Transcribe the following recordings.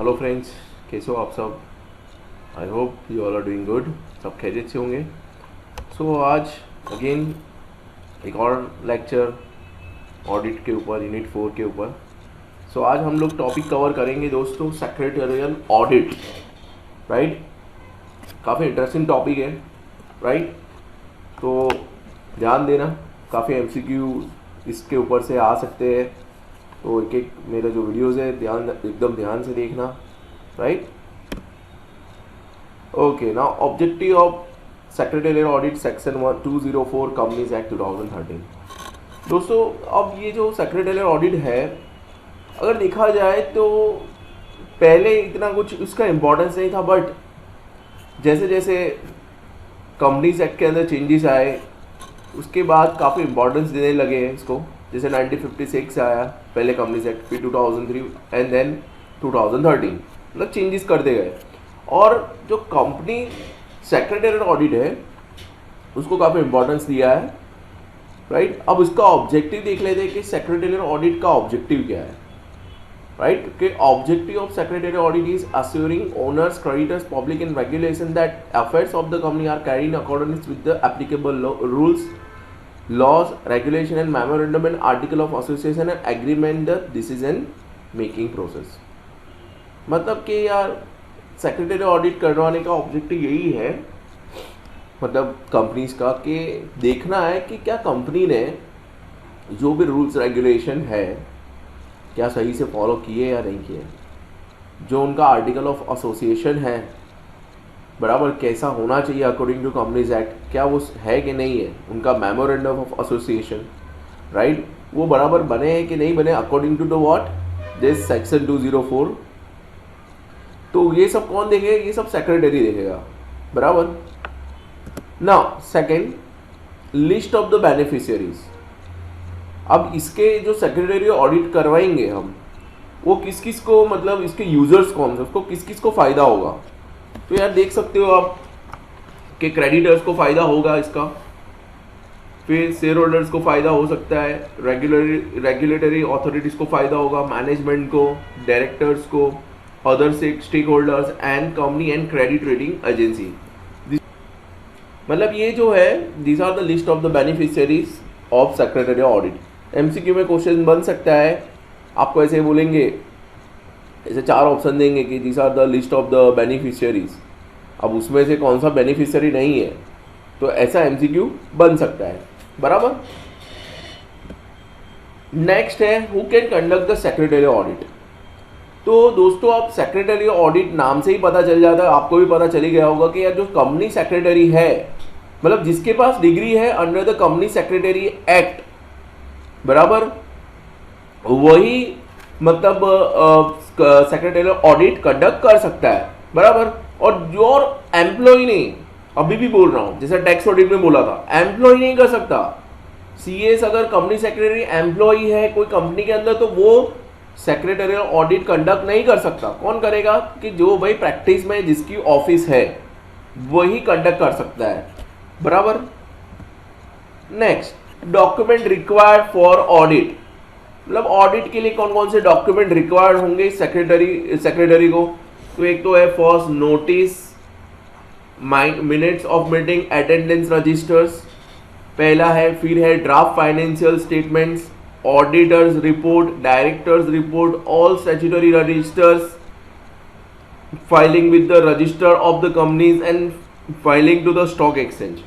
Hello friends, कैसे हो आप सब। I hope you all are doing good. सब खैरियत से होंगे। सो आज अगेन एक और लेक्चर ऑडिट के ऊपर, यूनिट 4 के ऊपर। सो आज हम लोग टॉपिक कवर करेंगे दोस्तों, सेक्रेटरियल ऑडिट। राइट, काफ़ी इंटरेस्टिंग टॉपिक है। राइट, तो ध्यान देना, काफ़ी एमसीक्यू इसके ऊपर से आ सकते हैं। तो एक एक मेरा जो वीडियोज़ है एकदम ध्यान से देखना। Right, okay. Now objective of secretarial audit section 204 companies act 2013। दोस्तों, अब ये जो सेक्रेटरियल ऑडिट है, अगर देखा जाए तो पहले इतना कुछ उसका इम्पोर्टेंस नहीं था, बट जैसे जैसे कंपनीज एक्ट के अंदर चेंजेस आए उसके बाद काफ़ी इम्पोर्टेंस देने लगे हैं इसको। जैसे 1956 आया पहले कंपनीज एक्ट, फिर 2003 एंड देन 2013, मतलब चेंजेस करते गए। और जो कंपनी सेक्रेटरियल ऑडिट है उसको काफ़ी इम्पोर्टेंस दिया है। राइट, अब उसका ऑब्जेक्टिव देख लेते हैं कि सेक्रेटरियल ऑडिट का ऑब्जेक्टिव क्या है। राइट, कि objective of secretarial audit is assuring owners, creditors, public and regulation that affairs of the company are carried in accordance with the applicable rules, laws, regulation and memorandum and article of association and agreement the decision making process। मतलब कि यार secretary audit करवाने का objective यही है, मतलब companies का, कि देखना है कि क्या कंपनी ने जो भी रूल्स रेगुलेशन है क्या सही से फॉलो किए या नहीं किए, जो उनका आर्टिकल ऑफ एसोसिएशन है बराबर कैसा होना चाहिए अकॉर्डिंग टू कंपनीज एक्ट, क्या वो है कि नहीं है, उनका मेमोरेंडम ऑफ एसोसिएशन, राइट, वो बराबर बने हैं कि नहीं बने according to the what this section 204। तो ये सब कौन देखेगा? ये सब सेक्रेटरी देखेगा, बराबर। Now second, list of the beneficiaries. अब इसके जो सेक्रेटरी ऑडिट करवाएंगे हम, वो किस किस को, मतलब इसके यूजर्स कौन से, उसको किस किस को फायदा होगा। तो यार देख सकते हो आप कि क्रेडिटर्स को फायदा होगा इसका, फिर शेयर होल्डर्स को फायदा हो सकता है, रेगुलेटरी अथॉरिटीज को फायदा होगा, मैनेजमेंट को, डायरेक्टर्स को, other stake holders and company and credit rating agency. मतलब ये जो है, these are the list of the beneficiaries of secretary audit. MCQ में क्वेश्चन बन सकता है, आपको ऐसे बोलेंगे, ऐसे 4 ऑप्शन देंगे कि these are the list of the beneficiaries, अब उसमें से कौन सा बेनिफिशियरी नहीं है, तो ऐसा एमसीक्यू बन सकता है, बराबर। नेक्स्ट है, who can conduct the secretary audit. तो दोस्तों, अब सेक्रेटरी ऑडिट नाम से ही पता चल जाता है, आपको भी पता चल ही गया होगा कि यार जो कंपनी सेक्रेटरी है, मतलब जिसके पास डिग्री है under the company secretary act, बराबर, वही मतलब सेक्रेटरी ऑडिट कंडक्ट कर सकता है, बराबर। और जो एम्प्लॉय नहीं, अभी भी बोल रहा हूं, जैसे टैक्स ऑडिट में बोला था, एम्प्लॉय नहीं कर सकता। सीएस अगर कंपनी सेक्रेटरी एम्प्लॉय है कोई कंपनी के अंदर, तो वो सेक्रेटरियल ऑडिट कंडक्ट नहीं कर सकता। कौन करेगा? कि जो भाई प्रैक्टिस में जिसकी ऑफिस है वही कंडक्ट कर सकता है, बराबर। Next, document required for audit. मतलब ऑडिट के लिए कौन कौन से डॉक्यूमेंट रिक्वायर्ड होंगे सेक्रेटरी को? तो एक तो है first notice, minutes of meeting, attendance registers पहला है, फिर है draft financial statements, auditors report, directors report, all statutory registers, filing with the register of the companies and filing to the stock exchange.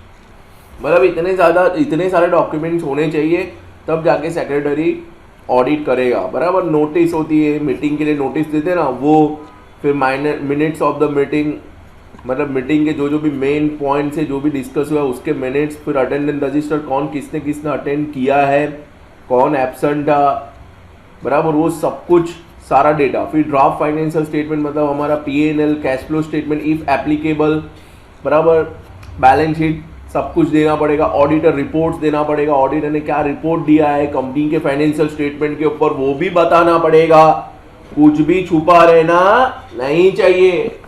मतलब इतने सारे डॉक्यूमेंट्स होने चाहिए, तब जाके सेक्रेटरी ऑडिट करेगा, बराबर। नोटिस होती है, मीटिंग के लिए नोटिस देते हैं ना वो, फिर मिनट्स ऑफ द मीटिंग, मतलब मीटिंग के जो भी मेन पॉइंट्स है, जो भी डिस्कस हुआ उसके मिनट्स, फिर अटेंडेंस रजिस्टर, कौन किसने अटेंड किया है, कौन एब्सेंट था, बराबर, वो सब कुछ सारा डेटा। फिर ड्राफ्ट फाइनेंशियल स्टेटमेंट, मतलब हमारा PNL, cash flow statement if applicable, बराबर, बैलेंस शीट, सब कुछ देना पड़ेगा। ऑडिटर रिपोर्ट्स देना पड़ेगा, ऑडिटर ने क्या रिपोर्ट दिया है कंपनी के फाइनेंशियल स्टेटमेंट के ऊपर वो भी बताना पड़ेगा, कुछ भी छुपा रहना नहीं चाहिए।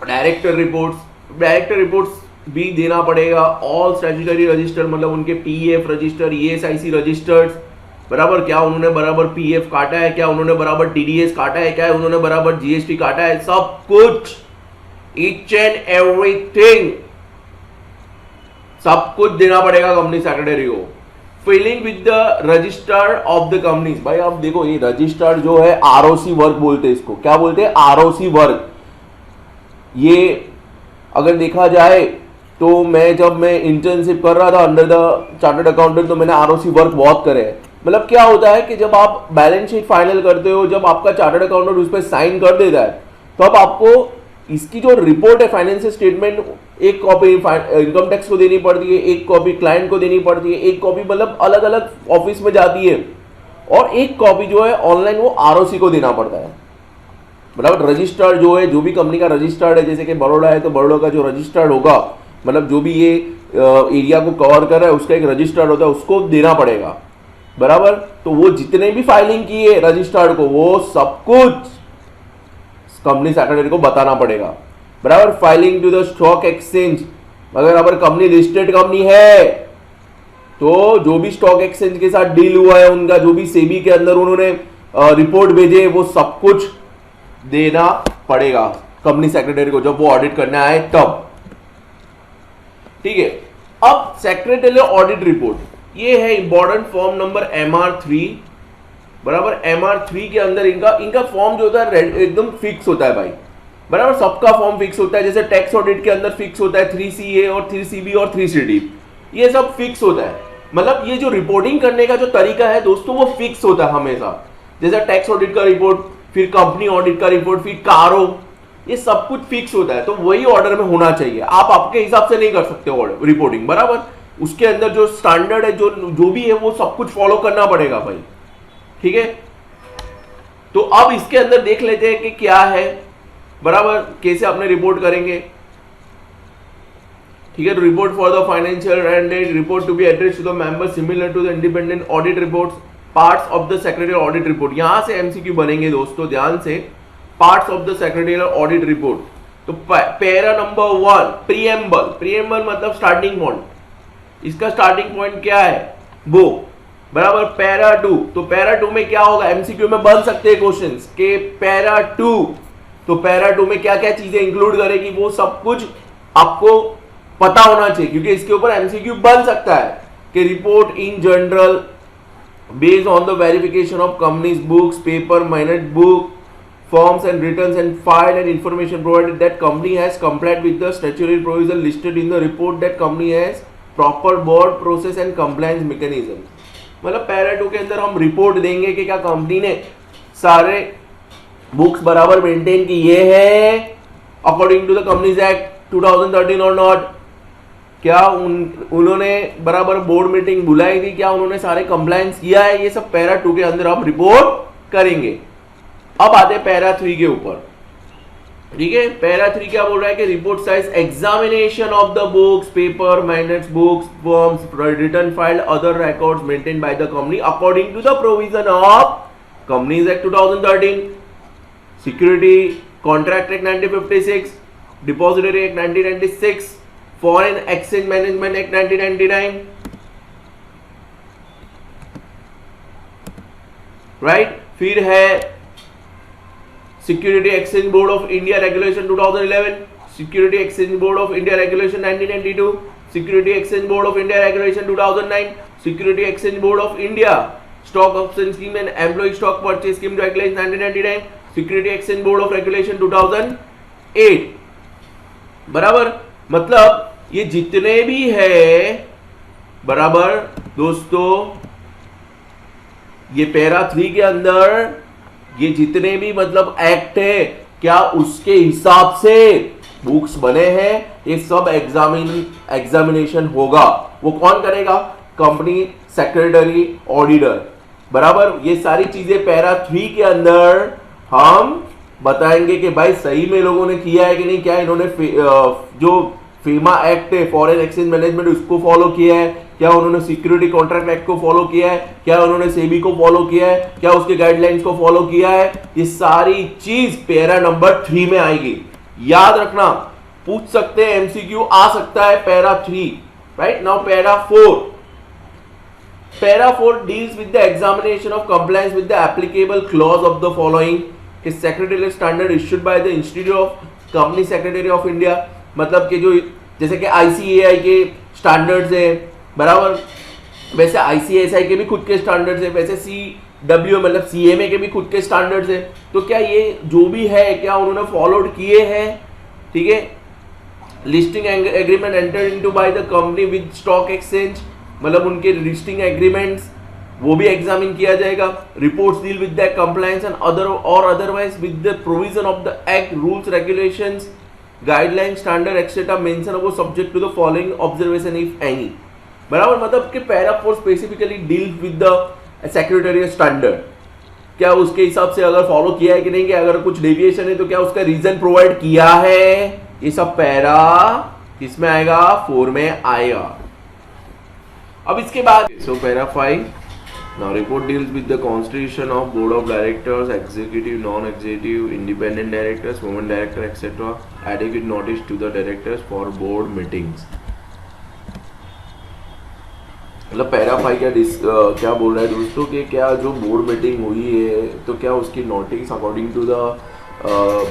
डायरेक्टर रिपोर्ट्स भी देना पड़ेगा। ऑल स्टैट्यूटरी रजिस्टर, मतलब उनके पीएफ रजिस्टर, ईएसआईसी रजिस्टर्स, बराबर, क्या उन्होंने बराबर पीएफ काटा है, क्या उन्होंने बराबर टीडीएस काटा है, क्या उन्होंने बराबर जीएसटी काटा है, सब कुछ, ईच एंड एवरीथिंग, सब कुछ देना पड़ेगा कंपनी सेक्रेटरी को। Filling with the register of the companies. भाई आप देखो, ये रजिस्टर्ड जो है आरओसी वर्क बोलते हैं इसको, क्या बोलते हैं, आरओसी वर्क। ये अगर देखा जाए तो जब मैं इंटर्नशिप कर रहा था अंडर द चार्टर्ड अकाउंटेंट, तो मैंने आरओसी वर्क बहुत करे हैं। मतलब क्या होता है कि जब आप बैलेंस शीट फाइनल करते हो, जब आपका चार्टर्ड अकाउंटेंट उस पर साइन कर देता है, तो अब आपको इसकी जो रिपोर्ट है, फाइनेंशियल स्टेटमेंट, एक कॉपी इनकम टैक्स को देनी पड़ती है, एक कॉपी क्लाइंट को देनी पड़ती है, एक कॉपी मतलब अलग अलग ऑफिस में जाती है, और एक कॉपी जो है ऑनलाइन वो आरओसी को देना पड़ता है। मतलब रजिस्टर्ड जो है, जो भी कंपनी का रजिस्टर्ड है, जैसे कि बड़ौदा है तो बड़ौदा का जो रजिस्टर्ड होगा, मतलब जो भी ये एरिया को कवर कर रहा है उसका एक रजिस्टर्ड होता है, उसको देना पड़ेगा, बराबर। तो वो जितने भी फाइलिंग की है रजिस्टर्ड को, वो सब कुछ कंपनी सेक्रेटरी को बताना पड़ेगा, बराबर। Filing to the stock exchange, अगर कंपनी लिस्टेड कंपनी है तो जो भी स्टॉक एक्सचेंज के साथ डील हुआ है उनका, जो भी सेबी के अंदर उन्होंने रिपोर्ट भेजे, वो सब कुछ देना पड़ेगा कंपनी सेक्रेटरी को जब वो ऑडिट करने आए तब, ठीक है। अब सेक्रेटरी ऑडिट रिपोर्ट, ये है इंपॉर्टेंट फॉर्म नंबर MR3, बराबर। MR3 के अंदर इनका फॉर्म जो होता है एकदम फिक्स होता है भाई, बराबर। सबका फॉर्म फिक्स होता है, जैसे टैक्स ऑडिट के अंदर फिक्स होता है 3CA और 3CB और 3CD, ये सब फिक्स होता है। मतलब ये जो रिपोर्टिंग करने का जो तरीका है दोस्तों, वो फिक्स होता है हमेशा। जैसे टैक्स ऑडिट का रिपोर्ट, फिर कंपनी ऑडिट का रिपोर्ट, फिर कारो, ये सब कुछ फिक्स होता है, तो वही ऑर्डर में होना चाहिए। आप आपके हिसाब से नहीं कर सकते ऑर्डर रिपोर्टिंग, बराबर। उसके अंदर जो स्टैंडर्ड है, जो भी है, वो सब कुछ फॉलो करना पड़ेगा भाई, ठीक है। तो अब इसके अंदर देख लेते हैं कि क्या है, बराबर, कैसे अपने रिपोर्ट करेंगे, ठीक है। तो report for the financial and report to be addressed to the members similar to the independent audit reports, parts of the secretarial audit report. यहां से एमसीक्यू बनेंगे दोस्तों, ध्यान से। Parts of the secretarial audit report, तो para number 1 preamble मतलब starting point. इसका starting point क्या है, वो, बराबर। पैरा 2, तो पैरा 2 में क्या होगा, एमसीक्यू में बन सकते हैं क्वेश्चंस के पैरा 2, तो पैरा 2 में क्या क्या चीजें इंक्लूड करेगी, वो सब कुछ आपको पता होना चाहिए, क्योंकि इसके ऊपर एमसीक्यू बन सकता है कि report in general based on the verification of companies books, paper, minute book, forms and returns and filed and information provided that company has complied with the statutory provision listed in the report that company has proper board process and compliance mechanism। मतलब para 2 के अंदर हम report देंगे कि क्या company ने सारे books बराबर मेंटेन किए हैं according to the companies act 2013 और नॉट, क्या उन्होंने बराबर बोर्ड मीटिंग बुलाई थी, क्या उन्होंने सारे कंप्लायंस किया है, ये सब पैरा 2 के अंदर हम रिपोर्ट करेंगे। अब आते हैं पैरा 3 के ऊपर, ठीक है। पैरा 3 क्या बोल रहा है कि report size examination of the books, paper, minutes, books, forms, return file, other records maintain by the company according to the provision of companies act 2013, security contract act 1956, depository act 1996, foreign exchange management act 1999, right. फिर है security exchange board of India regulation 2011, security exchange board of India regulation 1992, security exchange board of India regulation 2009, security exchange board of India stock option scheme and employ stock purchase scheme regulation 1999, security exchange board of regulation 2008, बराबर। मतलब ये जितने भी है, बराबर दोस्तों, ये para 3 के अंदर ये जितने भी मतलब एक्ट है, क्या उसके हिसाब से बुक्स बने हैं, ये सब एग्जामिनेशन होगा। वो कौन करेगा, कंपनी सेक्रेटरी ऑडिटर, बराबर। ये सारी चीजें पैरा 3 के अंदर हम बताएंगे कि भाई सही में लोगों ने किया है कि नहीं, क्या इन्होंने जो फीमा एक्ट है फॉरेन एक्सचेंज मैनेजमेंट उसको फॉलो किया है, क्या उन्होंने सिक्योरिटी कॉन्ट्रैक्ट एक्ट को फॉलो किया है, क्या उन्होंने सेबी को फॉलो किया है, क्या उसके गाइडलाइंस को फॉलो किया है। ये सारी चीज पैरा नंबर 3 में आएगी, याद रखना, पूछ सकते हैं, एमसीक्यू आ सकता है para 3, right. Now para 4, Para 4 deals with the examination of compliance with the applicable clause of the following कि secretarial standard issued by the Institute of Company Secretary of India, मतलब कि जो जैसे कि ICAI के standards है बराबर, वैसे ICSI के भी खुद के स्टैंडर्ड्स है, वैसे CWA मतलब CMA के भी खुद के स्टैंडर्ड्स है। तो क्या ये जो भी है क्या उन्होंने फॉलोड किए हैं, ठीक है। Listing agreement entered into by the company with stock exchange, मतलब उनके लिस्टिंग एग्रीमेंट्स वो भी एग्जामिन किया जाएगा। Reports deal with the compliance and other और otherwise with the provision of the act, rules, regulations, guideline, standard etcetera mention वो subject to the following observation if any, बराबर। मतलब कि para 4 specifically deal with the secretarial standard, क्या उसके हिसाब से अगर फॉलो किया है कि नहीं, कि अगर कुछ डेविएशन है तो क्या उसका रीजन प्रोवाइड किया है, ये सब पैरा किसमें आएगा, 4 में आएगा। अब इसके बाद so para 5 now report deals with the constitution of board of directors, executive, non executive, independent directors, women director etcetera, adequate notice to the directors for board meetings. मतलब पैरा 5 क्या बोल रहा है दोस्तों कि क्या जो बोर्ड मीटिंग हुई है तो क्या उसकी नोटिस अकॉर्डिंग टू द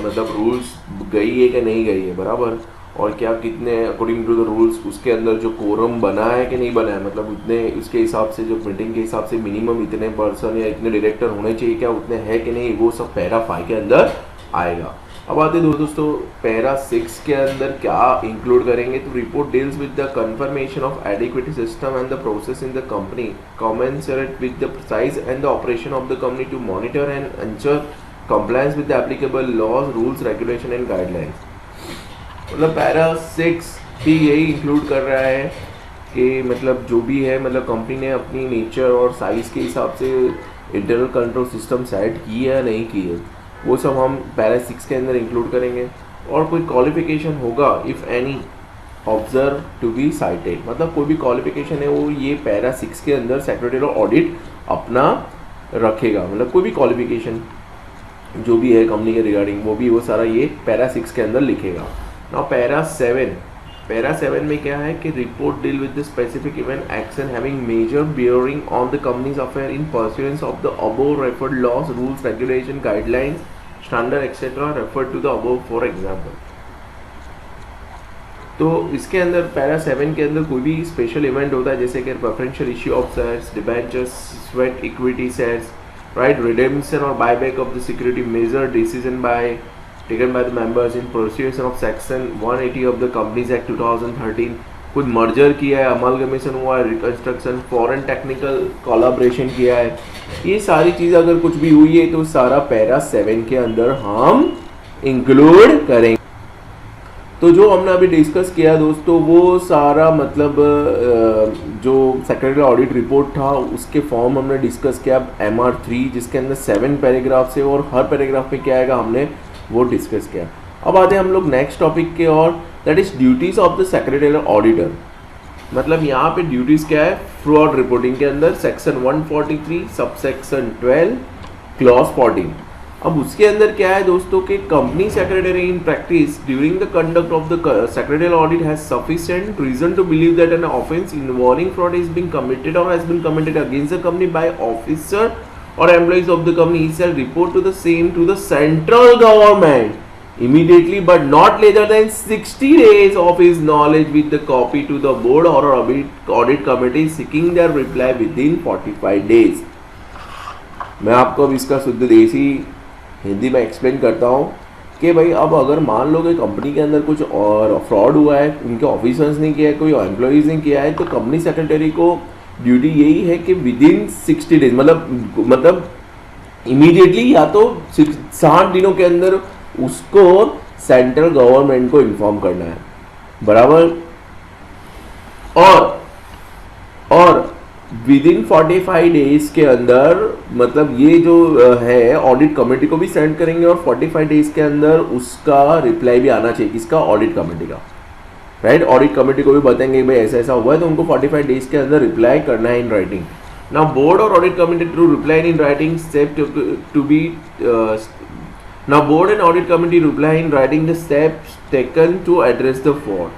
मतलब रूल्स गई है कि नहीं गई है, बराबर। और क्या कितने अकॉर्डिंग टू द रूल्स उसके अंदर जो कोरम बना है कि नहीं बना है, मतलब उतने उसके हिसाब से जो मीटिंग के हिसाब से मिनिमम इतने पर्सन या इतने डायरेक्टर होने चाहिए, क्या उतने है कि नहीं, वो सब पैरा 5 के अंदर आएगा। अब आते दोस्तों पैरा 6 के अंदर क्या इंक्लूड करेंगे, तो report deals with the confirmation of adequacy system and the process in the company commensurate with the size and the operation of the company to monitor and ensure compliance with the applicable laws, rules, regulation and guidelines। मतलब para 6 भी यही include कर रहा है कि मतलब जो भी है, मतलब कंपनी ने अपनी नेचर और साइज़ के हिसाब से इंटरनल कंट्रोल सिस्टम सेट की है या नहीं की है, वो सब हम पैरा 6 के अंदर इंक्लूड करेंगे। और कोई क्वालिफिकेशन होगा if any observe to be cited, मतलब कोई भी क्वालिफिकेशन है वो ये पैरा 6 के अंदर सेक्रेटरी ऑडिट अपना रखेगा, मतलब कोई भी क्वालिफिकेशन जो भी है कंपनी के रिगार्डिंग वो सारा ये पैरा 6 के अंदर लिखेगा। नाउ पैरा 7 में क्या है कि report deal with the specific event action having major bearing on the companies affair in pursuance of the above referred laws, rules, regulation, guidelines, standard etcetera referred to the above for example. तो इसके अंदर para 7 के अंदर कोई भी special event होता है जैसे कि preferential issue of shares, debentures, sweat equity shares, right, redemption और buyback of the security, major decision taken by the members in pursuance of section 180 of the Companies Act 2013, कुछ मर्जर किया है, amalgamation हुआ है, रिकंस्ट्रक्शन, फॉरेन टेक्निकल कोलैबोरेशन किया है, ये सारी चीज़ अगर कुछ भी हुई है तो सारा पैरा 7 के अंदर हम इंक्लूड करेंगे। तो जो हमने अभी डिस्कस किया दोस्तों वो सारा मतलब जो सेक्रेटरी ऑडिट रिपोर्ट था उसके फॉर्म हमने डिस्कस किया MR3, जिसके अंदर 7 पैराग्राफ्स है और हर पैराग्राफ में क्या आएगा हमने वो डिस्कस किया। अब आते हैं हम लोग नेक्स्ट टॉपिक के और that is duties of the secretary auditor. मतलब यहाँ पे ड्यूटीज क्या है फ्रॉड रिपोर्टिंग के अंदर, सेक्शन 143 सब सेक्शन 12 क्लॉज 14। अब उसके अंदर क्या है दोस्तों कि company secretary in practice during the conduct of the secretary audit has sufficient reason to believe that an offence involving fraud is being committed और has been committed against the company by officer or employees of the company, he shall report to the same to the central government immediately but not later than 60 days of his knowledge with the copy to the board or audit committee seeking their reply within 45 days। मैं आपको अब इसका शुद्ध देसी हिंदी में explain करता हूँ कि भाई अब अगर मान लो कि कंपनी के अंदर कुछ और फ्रॉड हुआ है, उनके ऑफिसर्स ने किया है, कोई एम्प्लॉइज ने किया है, तो कंपनी सेक्रेटरी को ड्यूटी यही है कि विदिन 60 डेज मतलब इमीडिएटली या तो 60 दिनों के अंदर उसको सेंट्रल गवर्नमेंट को इन्फॉर्म करना है, बराबर। और विदिन 45 डेज के अंदर मतलब ये जो है ऑडिट कमेटी को भी सेंड करेंगे और 45 डेज के अंदर उसका रिप्लाई भी आना चाहिए, किसका, ऑडिट कमेटी का, राइट। ऑडिट कमेटी को भी बताएंगे भाई ऐसा ऐसा हुआ है तो उनको 45 डेज के अंदर रिप्लाई करना है इन राइटिंग। नाउ बोर्ड और audit committee to reply in writing step to be now board and audit committee reply in writing the steps taken to address the fraud.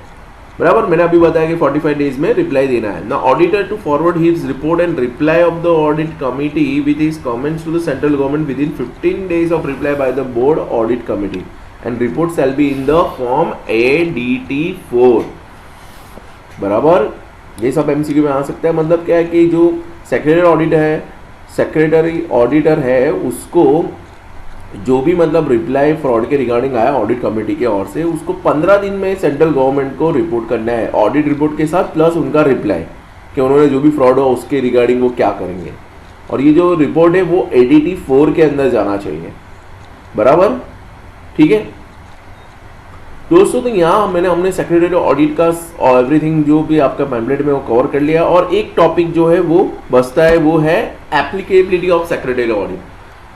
बराबर, मैंने अभी बताया कि 45 डेज में रिप्लाई देना है ना। Auditor to forward his report and reply of the audit committee with his comments to the central government within 15 days of reply by the board audit committee and report shall be in the form ADT4। बराबर, ये सब MCQ में आ सकता है। मतलब क्या है कि जो सेक्रेटरी ऑडिटर है उसको जो भी मतलब रिप्लाई फ्रॉड के रिगार्डिंग आया ऑडिट कमेटी के ओर से, उसको 15 दिन में सेंट्रल गवर्नमेंट को रिपोर्ट करना है, ऑडिट रिपोर्ट के साथ प्लस उनका रिप्लाई कि उन्होंने जो भी फ्रॉड हुआ उसके रिगार्डिंग वो क्या करेंगे। और ये जो रिपोर्ट है वो ADT4 के अंदर जाना चाहिए। बराबर, ठीक है दोस्तों। तो यहाँ हमने सेक्रेटरी ऑडिट का एवरीथिंग जो भी आपका पैम्पलेट में वो कवर कर लिया। और एक टॉपिक जो है वो बचता है, वो है एप्लीकेबिलिटी ऑफ सेक्रेटरी ऑडिट।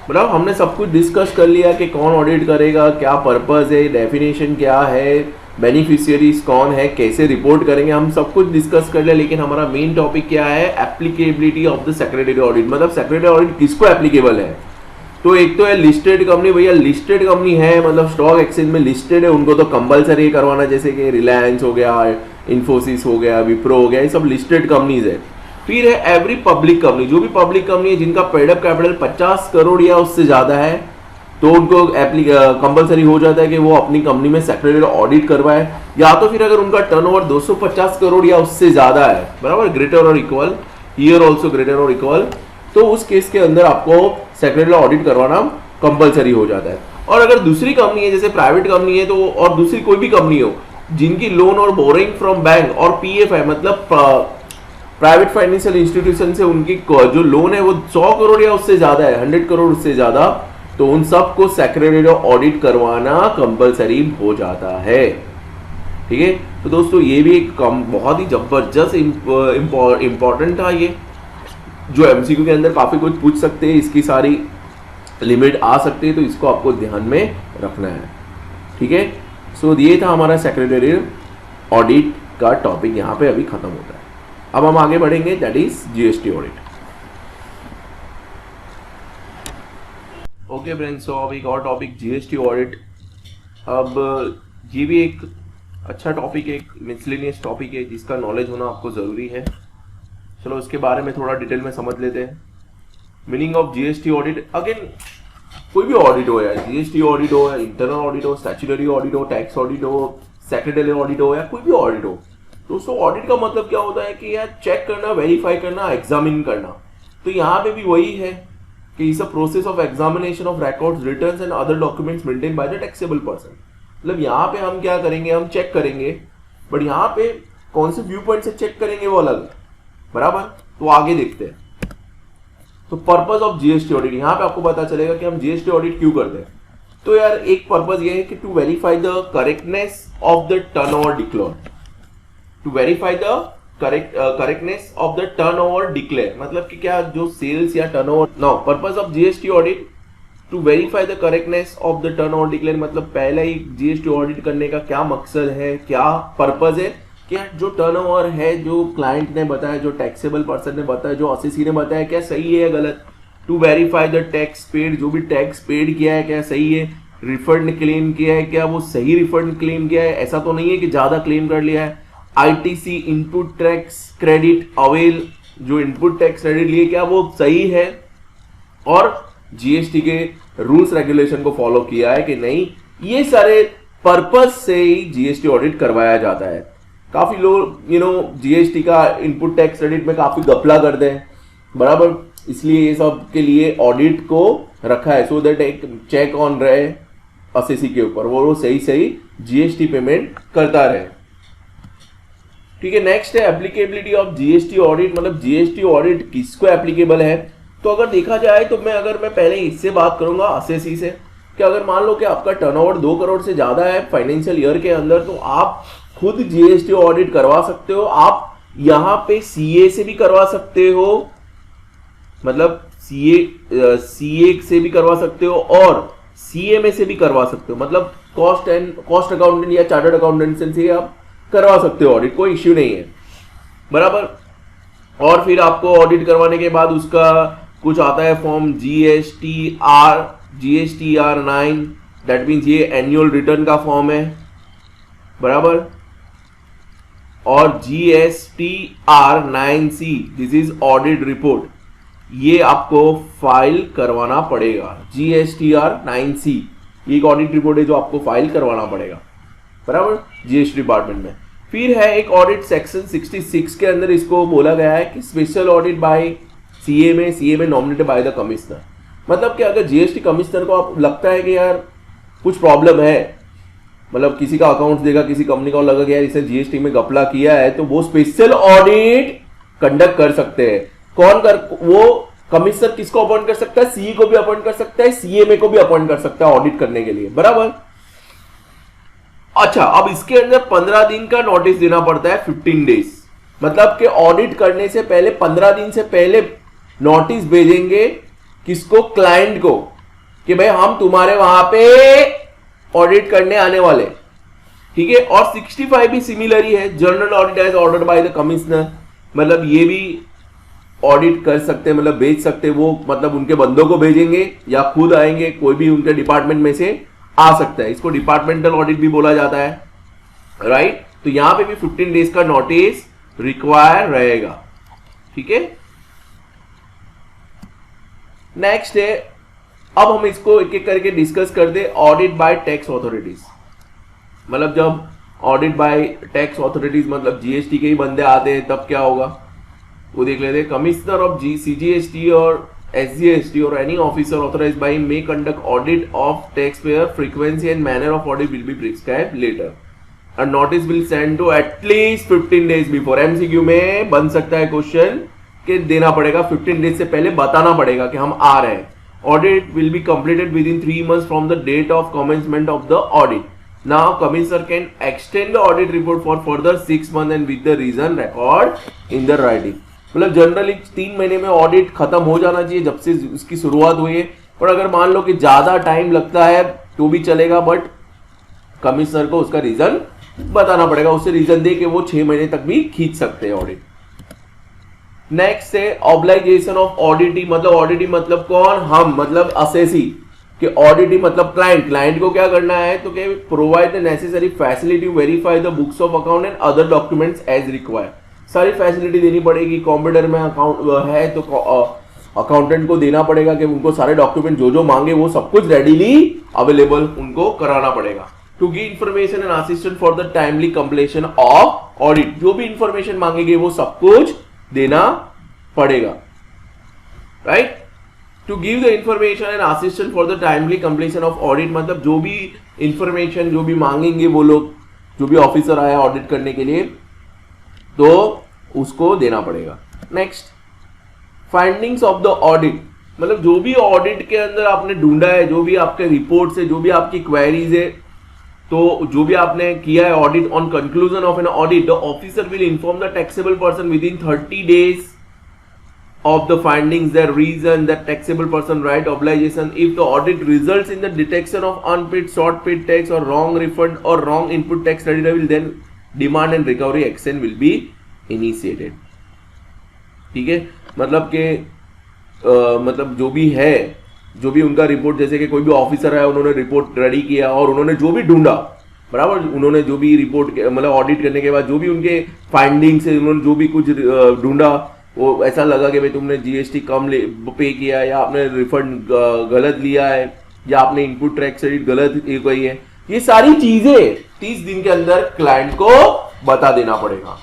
मतलब हमने सब कुछ डिस्कस कर लिया कि कौन ऑडिट करेगा, क्या पर्पस है, डेफिनेशन क्या है, बेनिफिशियरीज कौन है, कैसे रिपोर्ट करेंगे, हम सब कुछ डिस्कस कर लिया। लेकिन हमारा मेन टॉपिक क्या है, applicability of the secretary audit. मतलब सेक्रेटरी ऑडिट किसको एप्लीकेबल है। तो एक तो है लिस्टेड कंपनी, भैया लिस्टेड कंपनी है मतलब स्टॉक एक्सचेंज में लिस्टेड है, उनको तो कंपलसरी करवाना, जैसे कि रिलायंस हो गया, इन्फोसिस हो गया, विप्रो हो गया, ये सब लिस्टेड कंपनीज है। फिर है एवरी पब्लिक कंपनी, जो भी पब्लिक कंपनी है जिनका पेड अप कैपिटल 50 करोड़ या उससे ज्यादा है, तो उनको कंपलसरी हो जाता है कि वो अपनी कंपनी में सेक्रेटरी ऑडिट करवाए। या तो फिर अगर उनका टर्नओवर 250 करोड़ या उससे ज्यादा है, बराबर, ग्रेटर और इक्वल, हियर ऑल्सो ग्रेटर और इक्वल, तो उस केस के अंदर आपको सेक्रेटरी ऑडिट करवाना कंपलसरी हो जाता है। और अगर दूसरी कंपनी है, जैसे प्राइवेट कंपनी है, तो और दूसरी कोई भी कंपनी हो जिनकी लोन और बोरिंग फ्रॉम बैंक और PF है, मतलब प्राइवेट फाइनेंशियल इंस्टीट्यूशन से उनकी जो लोन है वो 100 करोड़ या उससे ज्यादा है, 100 करोड़ उससे ज्यादा, तो उन सबको सेक्रेटरी ऑडिट करवाना कंपलसरी हो जाता है। ठीक है, तो दोस्तों ये भी एक बहुत ही जबरदस्त इंपॉर्टेंट था ये, जो MCQ के अंदर काफी कुछ पूछ सकते हैं, इसकी सारी लिमिट आ सकती है, तो इसको आपको ध्यान में रखना है। ठीक है, सो ये था हमारा सेक्रेटरी ऑडिट का टॉपिक, यहाँ पे अभी खत्म होता है। अब हम आगे बढ़ेंगे, that is GST audit. Okay friends, so अब एक और टॉपिक GST ऑडिट। अब ये भी एक अच्छा टॉपिक है, एक मिसलेनियस टॉपिक है जिसका नॉलेज होना आपको जरूरी है। चलो इसके बारे में थोड़ा डिटेल में समझ लेते हैं। Meaning of GST audit, again कोई भी ऑडिट हो, या GST ऑडिट हो, या इंटरनल ऑडिट हो, स्टैट्यूटरी ऑडिट हो, टैक्स ऑडिट हो, सेक्रेटरी ऑडिट हो, या कोई भी ऑडिट हो, दोस्तों ऑडिट का मतलब क्या होता है कि यार चेक करना, वेरीफाई करना, एग्जामिन करना। तो यहाँ पे भी वही है कि it's a process of examination of records, returns and other documents maintain by the taxable person. मतलब यहाँ पे हम क्या करेंगे, हम चेक करेंगे, बट यहाँ पे कौन से व्यू पॉइंट से चेक करेंगे वो अलग, बराबर। तो आगे देखते हैं। तो पर्पस ऑफ GST ऑडिट, यहाँ पे आपको पता चलेगा कि हम GST ऑडिट क्यों करते हैं। तो यार एक पर्पस ये है कि to verify the correctness of the turnover declare, to verify the correctness of the turnover declare, मतलब कि क्या जो सेल्स या turnover. Now purpose of GST audit to verify the correctness of the turnover declare, मतलब पहले ही GST audit करने का क्या मकसद है, क्या पर्पस है, क्या जो टर्नओवर है, जो क्लाइंट ने बताया, जो टैक्सेबल पर्सन ने बताया, जो असेसी ने बताया, क्या सही है या गलत। To verify the tax paid, जो भी टैक्स पेड किया है क्या सही है, रिफंड क्लेम किया है क्या वो सही रिफंड क्लेम किया है, ऐसा तो नहीं है कि ज्यादा क्लेम कर लिया है। ITC input tax credit avail, जो इनपुट टैक्स क्रेडिट लिए क्या वो सही है, और GST के रूल्स रेगुलेशन को फॉलो किया है कि नहीं। ये सारे पर्पस से ही GST ऑडिट करवाया जाता है। काफी लोग GST का इनपुट टैक्स क्रेडिट में काफी गफला करते हैं, बराबर, इसलिए ये सब के लिए ऑडिट को रखा है, सो दैट एक चेक ऑन रहे असेसी के ऊपर, वो सही GST पेमेंट करता रहे। ठीक है, नेक्स्ट है एप्लीकेबिलिटी ऑफ GST ऑडिट, मतलब GST ऑडिट किसको एप्लीकेबल है। तो अगर देखा जाए तो अगर मैं पहले इससे बात करूंगा असेसी से, कि अगर मान लो कि आपका टर्नओवर 2 करोड़ से ज्यादा है फाइनेंशियल ईयर के अंदर, तो आप खुद GST ऑडिट करवा सकते हो। आप यहाँ पे CA से भी करवा सकते हो, मतलब CA से भी करवा सकते हो और CMA से भी करवा सकते हो, मतलब कॉस्ट अकाउंटेंट या चार्टर्ड अकाउंटेंट से आप करवा सकते हो ऑडिट, कोई इश्यू नहीं है, बराबर। और फिर आपको ऑडिट करवाने के बाद उसका कुछ आता है फॉर्म GSTR 9, दैट मीन्स ये एनुअल रिटर्न का फॉर्म है, बराबर। और GSTR9C, this is audit report, ये आपको फाइल करवाना पड़ेगा। GSTR9C ये एक ऑडिट रिपोर्ट है जो आपको फाइल करवाना पड़ेगा, बराबर, जीएसटी डिपार्टमेंट में। फिर है एक ऑडिट सेक्शन 66 के अंदर इसको बोला गया है कि स्पेशल ऑडिट बाय सीए में नॉमिनेटेड बाय द कमिश्नर। मतलब कि अगर जीएसटी कमिश्नर को आप लगता है कि यार कुछ प्रॉब्लम है, मतलब किसी का अकाउंट देगा किसी कंपनी का और लगा कि यार इसने जीएसटी में घपला किया है, तो वो स्पेशल ऑडिट कंडक्ट कर सकते हैं। कौन कर, वो कमिश्नर किसको अपॉइंट कर सकता है? सीई को भी अपॉइंट कर सकता है, सीएमए को भी अपॉइंट कर सकता है ऑडिट करने के लिए, बराबर। अच्छा, अब इसके अंदर 15 दिन का नोटिस देना पड़ता है, 15 डेज, मतलब कि ऑडिट करने से पहले 15 दिन से पहले नोटिस भेजेंगे किसको? क्लाइंट को, कि भाई हम तुम्हारे वहां पे ऑडिट करने आने वाले, ठीक है। और 65 भी सिमिलर ही है, general audit as ordered by the commissioner, मतलब ये भी ऑडिट कर सकते हैं, मतलब भेज सकते हैं वो, मतलब उनके बंदों को भेजेंगे या खुद आएंगे, कोई भी उनके डिपार्टमेंट में से आ सकता है। इसको डिपार्टमेंटल ऑडिट भी बोला जाता है, राइट। तो यहां पे भी 15 डेज का नोटिस रिक्वायर रहेगा, ठीक है। नेक्स्ट है, अब हम इसको एक एक करके डिस्कस कर दे, ऑडिट बाय टैक्स ऑथोरिटीज। मतलब जब ऑडिट बाय टैक्स ऑथोरिटीज मतलब जीएसटी के ही बंदे आते हैं तब क्या होगा वो देख लेते हैं। कमिश्नर ऑफ सीजीएसटी और एसजीएसटी और any officer authorised by him may conduct audit of tax payer, frequency and manner of audit will be prescribed letter, and notice will send to at least 15 days before. MCQ में बन सकता है question कि देना पड़ेगा, 15 days से पहले बताना पड़ेगा कि हम आ रहे हैं। Audit will be completed within 3 months from the date of commencement of the audit. Now, Commissioner can extend the audit report for further 6 months and with the reason record in the writing. मतलब generally 3 महीने में audit खत्म हो जाना चाहिए जब से उसकी शुरुआत हुई है, पर अगर मान लो कि ज्यादा टाइम लगता है तो भी चलेगा, बट कमिश्नर को उसका रीजन बताना पड़ेगा, उससे रीजन दे के वो 6 महीने तक भी खींच सकते हैं ऑडिट। नेक्स्ट है ऑब्लाइजेशन ऑफ ऑडिटी, मतलब ऑडिटी मतलब कौन? हम, मतलब असेसी, कि ऑडिटी मतलब क्लाइंट। क्लाइंट को क्या करना है तो कि provide the necessary facility verify the books of account and other documents as required. सारी फैसिलिटी देनी पड़ेगी। कंप्यूटर में अकाउंट है तो अकाउंटेंट को देना पड़ेगा कि उनको सारे डॉक्यूमेंट जो जो मांगे वो सब कुछ रेडीली अवेलेबल उनको कराना पड़ेगा। To give information and assistant for the timely completion of audit, जो भी इंफॉर्मेशन मांगेंगे वो सब कुछ देना पड़ेगा, right. To give the information and assistant for the timely completion of audit, मतलब जो भी इंफॉर्मेशन जो भी मांगेंगे वो लोग, जो भी ऑफिसर आया ऑडिट करने के लिए, तो उसको देना पड़ेगा। Next, findings of the audit, मतलब जो भी ऑडिट के अंदर आपने ढूंढा है, जो भी आपके रिपोर्ट है, जो भी आपकी क्वेरीज है, तो जो भी आपने किया है audit, on conclusion of an audit the officer will inform the taxable person with in 30 days of the findings, their reason, that taxable person right obligation. If the audit results in the detection of unpaid, short paid tax or wrong refund or wrong input tax credit, will then demand and recovery action will be initiated. ठीक है, मतलब के मतलब जो भी है, जो भी उनका रिपोर्ट, जैसे कि कोई भी ऑफिसर है, उन्होंने रिपोर्ट रेडी किया और उन्होंने जो भी ढूंढा, बराबर, उन्होंने जो भी रिपोर्ट मतलब ऑडिट करने के बाद जो भी उनके फाइंडिंग्स है, उन्होंने जो भी कुछ ढूंढा, वो ऐसा लगा कि भाई तुमने जीएसटी कम पे किया है, या आपने रिफंड गलत लिया है, या आपने इनपुट टैक्स क्रेडिट गलत गई है, ये सारी चीजें 30 दिन के अंदर क्लाइंट को बता देना पड़ेगा,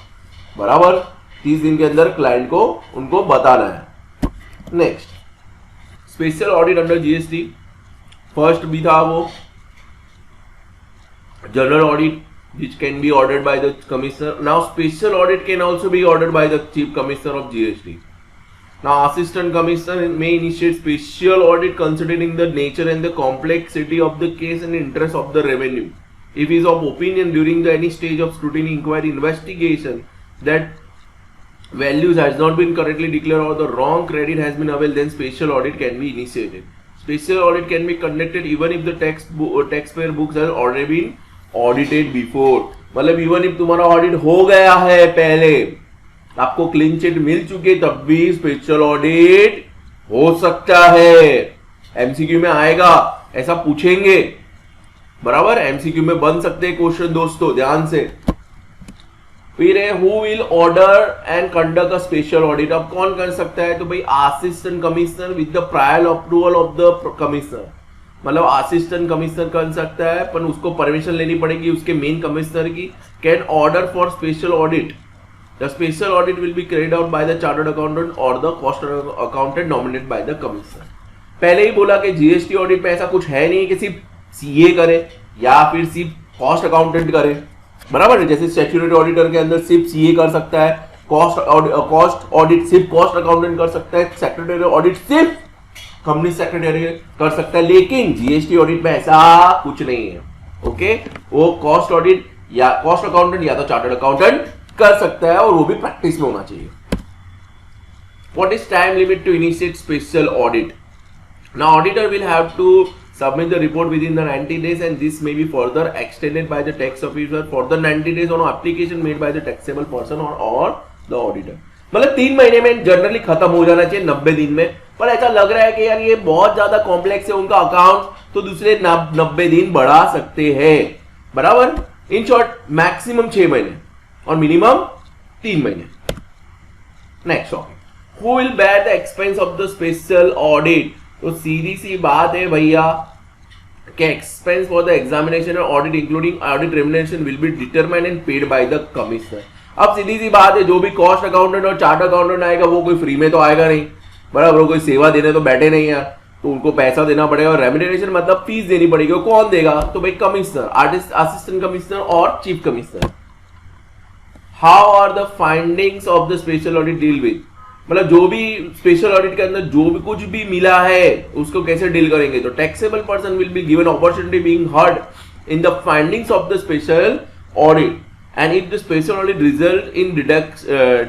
बराबर। 30 दिन के अंदर क्लाइंट को उनको बताना है। Next, special audit under GST, first भी था वो general audit which can be ordered by the commissioner. Now special audit can also be ordered by the chief commissioner of GST. Now assistant commissioner may initiate special audit considering the nature and the complexity of the case and interest of the revenue. If he is of opinion during the any stage of scrutiny, inquiry, investigation that values has not been correctly declared or the wrong credit has been availed, then special audit can be initiated. Special audit can be conducted even if the taxpayer books have already been audited before, मतलब even if तुम्हारा audit हो गया है पहले, आपको clean chit मिल चुके, तब भी स्पेशल ऑडिट हो सकता है। एमसीक्यू में आएगा, ऐसा पूछेंगे, बराबर, एमसीक्यू में बन सकते हैं क्वेश्चन दोस्तों, ध्यान से। फिर है who will order and conduct a special audit. अब कौन कर सकता है, तो भाई assistant commissioner with the prior approval of the commissioner. मतलब असिस्टेंट कमिश्नर कर सकता है, पर उसको परमिशन लेनी पड़ेगी उसके मेन कमिश्नर की। Can order for special audit, the special audit will be carried out by the chartered accountant और the cost accountant nominated by the commissioner. पहले ही बोला कि जीएसटी ऑडिट में ऐसा कुछ है नहीं कि सिर्फ सीए करे या फिर सिर्फ कॉस्ट अकाउंटेंट करे, बराबर है। जैसे स्टैट्यूटरी ऑडिटर के अंदर सिर्फ सीए कर सकता है, कॉस्ट ऑडिट सिर्फ कॉस्ट अकाउंटेंट कर सकता है, सेक्रेटरी ऑडिट सिर्फ कंपनी सेक्रेटरी कर सकता है, लेकिन जीएसटी ऑडिट में ऐसा कुछ नहीं है। ओके, वो कॉस्ट ऑडिट या कॉस्ट अकाउंटेंट या तो चार्टर्ड अकाउंटेंट कर सकता है, और वो भी प्रैक्टिस में होना चाहिए। What is time limit to initiate special audit? Now auditor will have to submit the report within the 90 days and this may be further extended by the tax officer for the 90 days on application made by the taxable person or the auditor। मतलब 3 महीने में generally खत्म हो जाना चाहिए, 90 दिन में। पर ऐसा लग रहा है कि यार ये बहुत ज्यादा कॉम्प्लेक्स है उनका अकाउंट, तो दूसरे 90 दिन बढ़ा सकते हैं, बराबर। इन शॉर्ट मैक्सिमम 6 महीने और मिनिमम 3 महीने। Next topic, who will bear the expense of the special audit? तो सीधी सी बात है भैया कि एक्सपेंस फॉर द एग्जामिनेशन और audit including audit remuneration will be determined and paid by the commissioner. अब सीधी सी बात है, जो भी कॉस्ट अकाउंटेंट और चार्ट अकाउंटेंट आएगा वो कोई फ्री में तो आएगा नहीं, बराबर। वो कोई सेवा देने तो बैठे नहीं यार, तो उनको पैसा देना पड़ेगा, और रेम्युनरेशन मतलब फीस देनी पड़ेगी। कौन देगा? तो भाई कमिश्नर, असिस्टेंट कमिश्नर और chief commissioner. How are the findings of the special audit deal with? मतलब जो भी स्पेशल ऑडिट के अंदर जो भी कुछ भी मिला है उसको कैसे डील करेंगे? तो taxable person will be given opportunity being heard in the findings of the special audit and if the special audit result in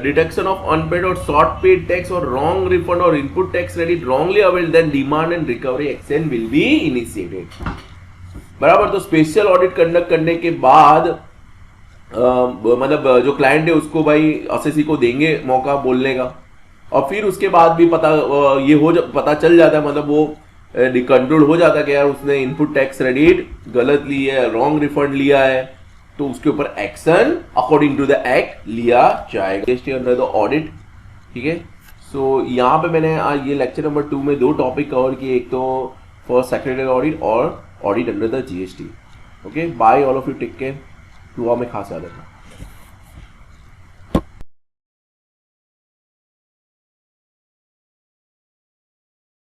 deduction of unpaid और शॉर्ट पेड टैक्स और रॉन्ग रिफंड और input tax credit wrongly availed, then demand and recovery action will be initiated, बराबर। तो special audit conduct करने के बाद मतलब जो क्लाइंट है उसको भाई असेसी को देंगे मौका बोलने का, और फिर उसके बाद भी पता चल जाता है, मतलब वो कंट्रोल हो जाता है कि यार उसने इनपुट टैक्स क्रेडिट गलत ली है, रॉन्ग रिफंड लिया है, तो उसके ऊपर action according to the act लिया जाएगा अंडर द ऑडिट। ठीक है, सो यहाँ पे मैंने आज ये लेक्चर नंबर 2 में 2 टॉपिक कवर किए, एक तो फॉर सेक्रेटरी ऑडिट और audit under the GST. Okay, bye all of you, take care, दुआ में खास याद रखना।